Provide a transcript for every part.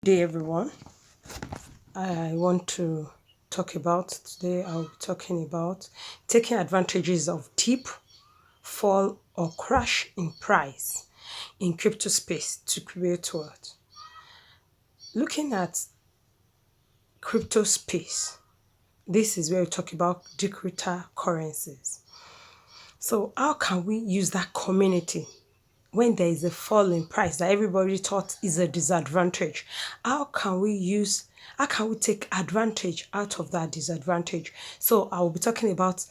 Good day, everyone. I want to talk about today. I'll be talking about taking advantages of dip, fall, or crash in price in crypto space to create wealth. Looking at crypto space, this is where we talk about digital currencies. So, how can we use that community when there is a fall in price that everybody thought is a disadvantage? How can we use, how can we take advantage out of that disadvantage? So I will be talking about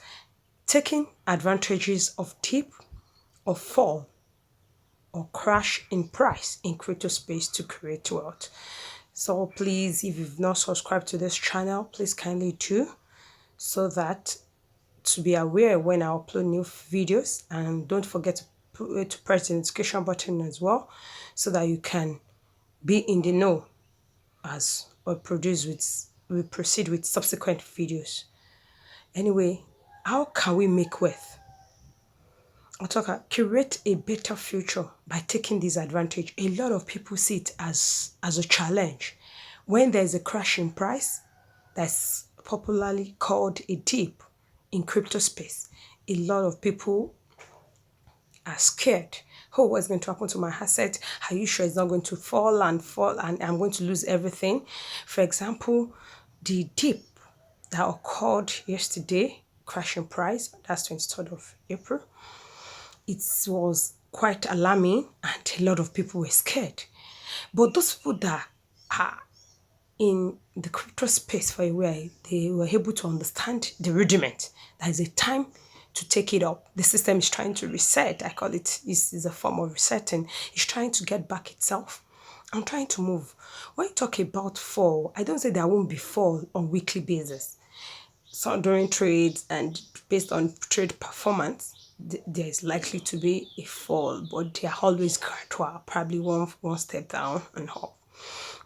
taking advantages of dip or fall or crash in price in crypto space to create wealth. So please, if you've not subscribed to this channel, please kindly do, so that to be aware when I upload new videos, and don't forget to press the notification button as well, so that you can be in the know as we proceed with subsequent videos. Anyway, how can we make wealth? I'll talk curate a better future by taking this advantage. A lot of people see it as a challenge. When there's a crash in price, that's popularly called a dip in crypto space, a lot of people are scared. Oh, what's going to happen to my asset? Are you sure it's not going to fall and I'm going to lose everything? For example, the dip that occurred yesterday, crashing price, that's 23rd of April, it was quite alarming and a lot of people were scared. But those people that are in the crypto space for a while, they were able to understand the rudiment. There is a time to take it up. The system is trying to reset. I call it, this is a form of resetting. It's trying to get back itself. I'm trying to move. When you talk about fall, I don't say there won't be fall on weekly basis. So during trades and based on trade performance, there is likely to be a fall, but they are always gradual, probably one step down and up.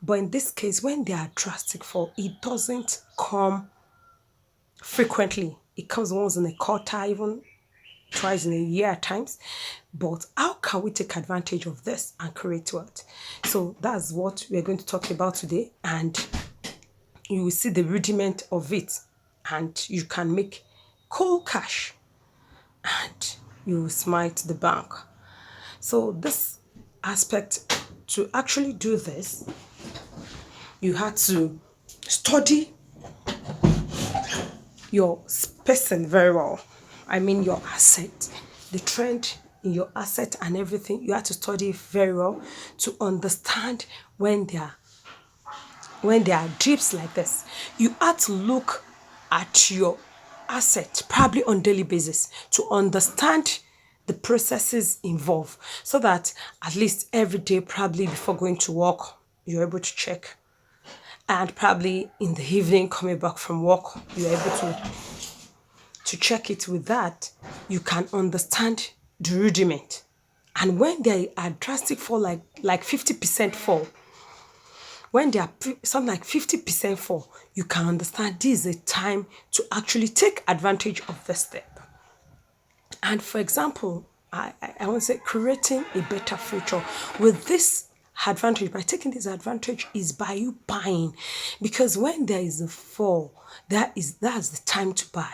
But in this case, when they are drastic fall, it doesn't come frequently. It comes once in a quarter, even twice in a year at times. But how can we take advantage of this and create wealth? So that's what we're going to talk about today. And you will see the rudiment of it. And you can make cool cash and you will smite the bank. So this aspect, to actually do this, you had to study your person very well. I mean your asset, the trend in your asset and everything. You have to study it very well to understand when there are drips like this. You have to look at your asset probably on daily basis to understand the processes involved, so that at least every day, probably before going to work, you're able to check, and probably in the evening coming back from work, you're able to check it. With that, you can understand the rudiment. And when there are drastic fall, like 50% fall, when there are something like 50% fall, you can understand this is a time to actually take advantage of the step. And for example, I want to say creating a better future with this advantage. By taking this advantage is by you buying, because when there is a fall, that's the time to buy.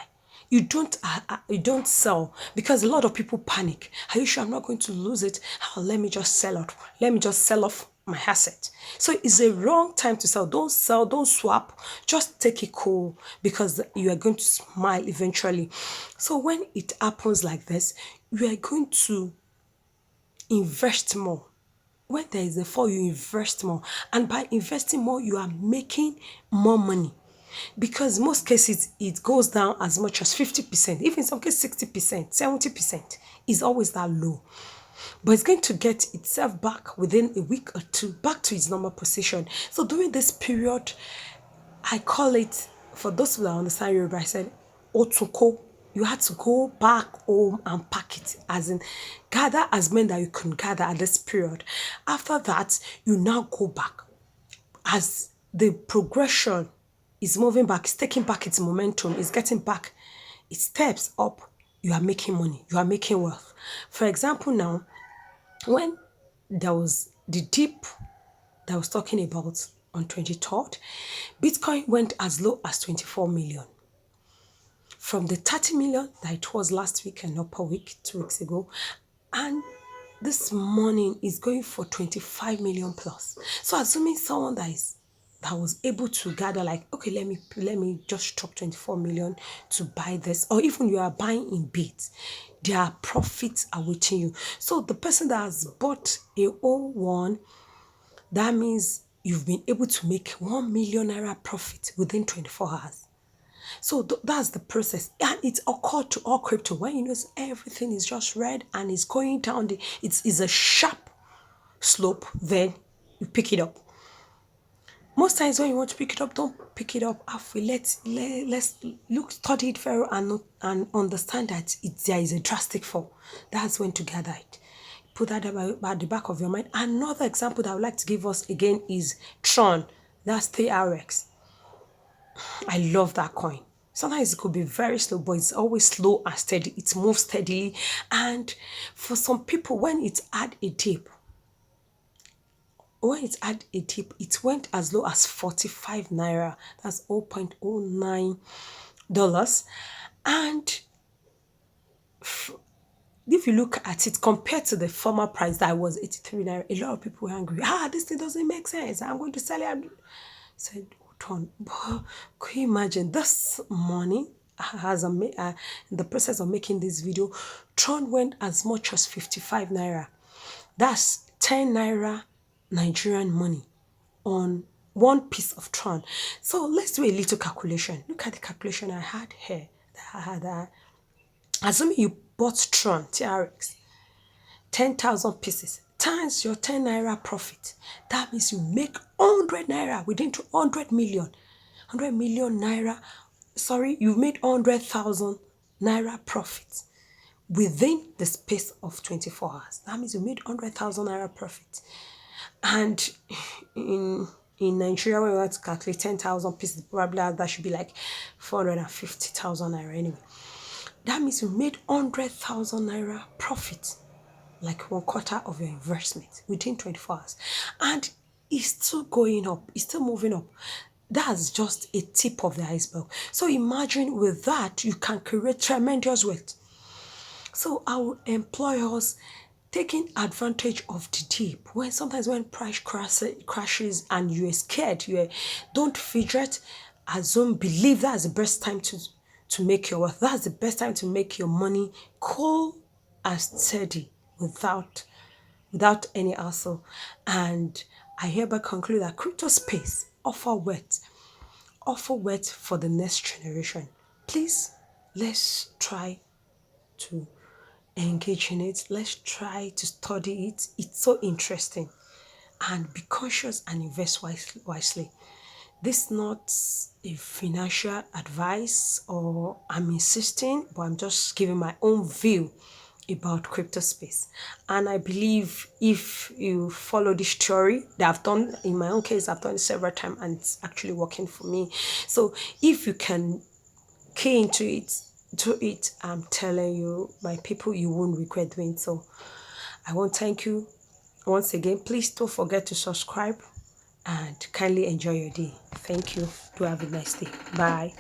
You don't sell, because a lot of people panic. Are you sure I'm not going to lose it? Oh, let me just sell out. Let me just sell off my asset. So it's a wrong time to sell. Don't sell, don't swap. Just take it cool, because you are going to smile eventually. So when it happens like this, you are going to invest more. When there is a fall, you invest more. And by investing more, you are making more money. Because most cases, it goes down as much as 50%, even in some cases 60%, 70% is always that low. But it's going to get itself back within a week or two, back to its normal position. So during this period, I call it, for those who understand Yoruba, I said, Otuko. You had to go back home and pack it, as in gather as many that you can gather at this period. After that, you now go back. As the progression is moving back, it's taking back its momentum, it's getting back its steps up, you are making money, you are making wealth. For example, now, when there was the dip that I was talking about, on 23rd, Bitcoin went as low as 24 million. From the 30 million that it was last week and upper week, 2 weeks ago, and this morning is going for 25 million plus. So assuming someone that was able to gather, like, okay, let me just drop 24 million to buy this, or even you are buying in bits, their profits are waiting you. So the person that has bought a O1, that means you've been able to make 1 million naira profit within 24 hours. So that's the process. And it's occurred to all crypto. When you notice everything is just red and it's going down, it's a sharp slope, then you pick it up. Most times when you want to pick it up, don't pick it up halfway. Let's look, study it very well and understand that there is a drastic fall. That's when to gather it. Put that at the back of your mind. Another example that I would like to give us again is Tron. That's TRX. I love that coin. Sometimes it could be very slow, but it's always slow and steady. It moves steadily. And for some people, when it's at a dip, it went as low as 45 naira. That's $0.09. And if you look at it compared to the former price that was 83 naira, a lot of people were angry. This thing doesn't make sense. I'm going to sell it. I said, hold on. But can you imagine this morning, in the process of making this video, Tron went as much as 55 naira. That's 10 naira Nigerian money on one piece of Tron. So let's do a little calculation. Look at the calculation I had here. Assuming you bought Tron TRX, 10,000 pieces times your 10 naira profit. That means you make 100 naira within 200 million. 100 million naira. Sorry, you made 100,000 naira profit within the space of 24 hours. That means you made 100,000 naira profit. And in Nigeria, when we want to calculate 10,000 pieces, probably that should be like 450,000 naira anyway. That means you made 100,000 naira profit, like 1/4 of your investment within 24 hours. And it's still going up, it's still moving up. That's just a tip of the iceberg. So imagine with that, you can create tremendous wealth. So I will employ us taking advantage of the dip. Sometimes when price crashes and you're scared, don't fidget, assume, believe that's the best time to make your wealth. That's the best time to make your money cool and steady without any hassle. And I hereby conclude that crypto space offer wealth for the next generation. Please, let's try to engage in it. Let's try to study it. It's so interesting. And be conscious and invest wisely. This is not a financial advice, or I'm insisting, but I'm just giving my own view about crypto space. And I believe if you follow this theory that I've done, in my own case, I've done it several times and it's actually working for me. So if you can key into it, I'm telling you, my people, you won't regret doing so. I want to thank you once again. Please don't forget to subscribe and kindly enjoy your day. Thank you. Do have a nice day. Bye.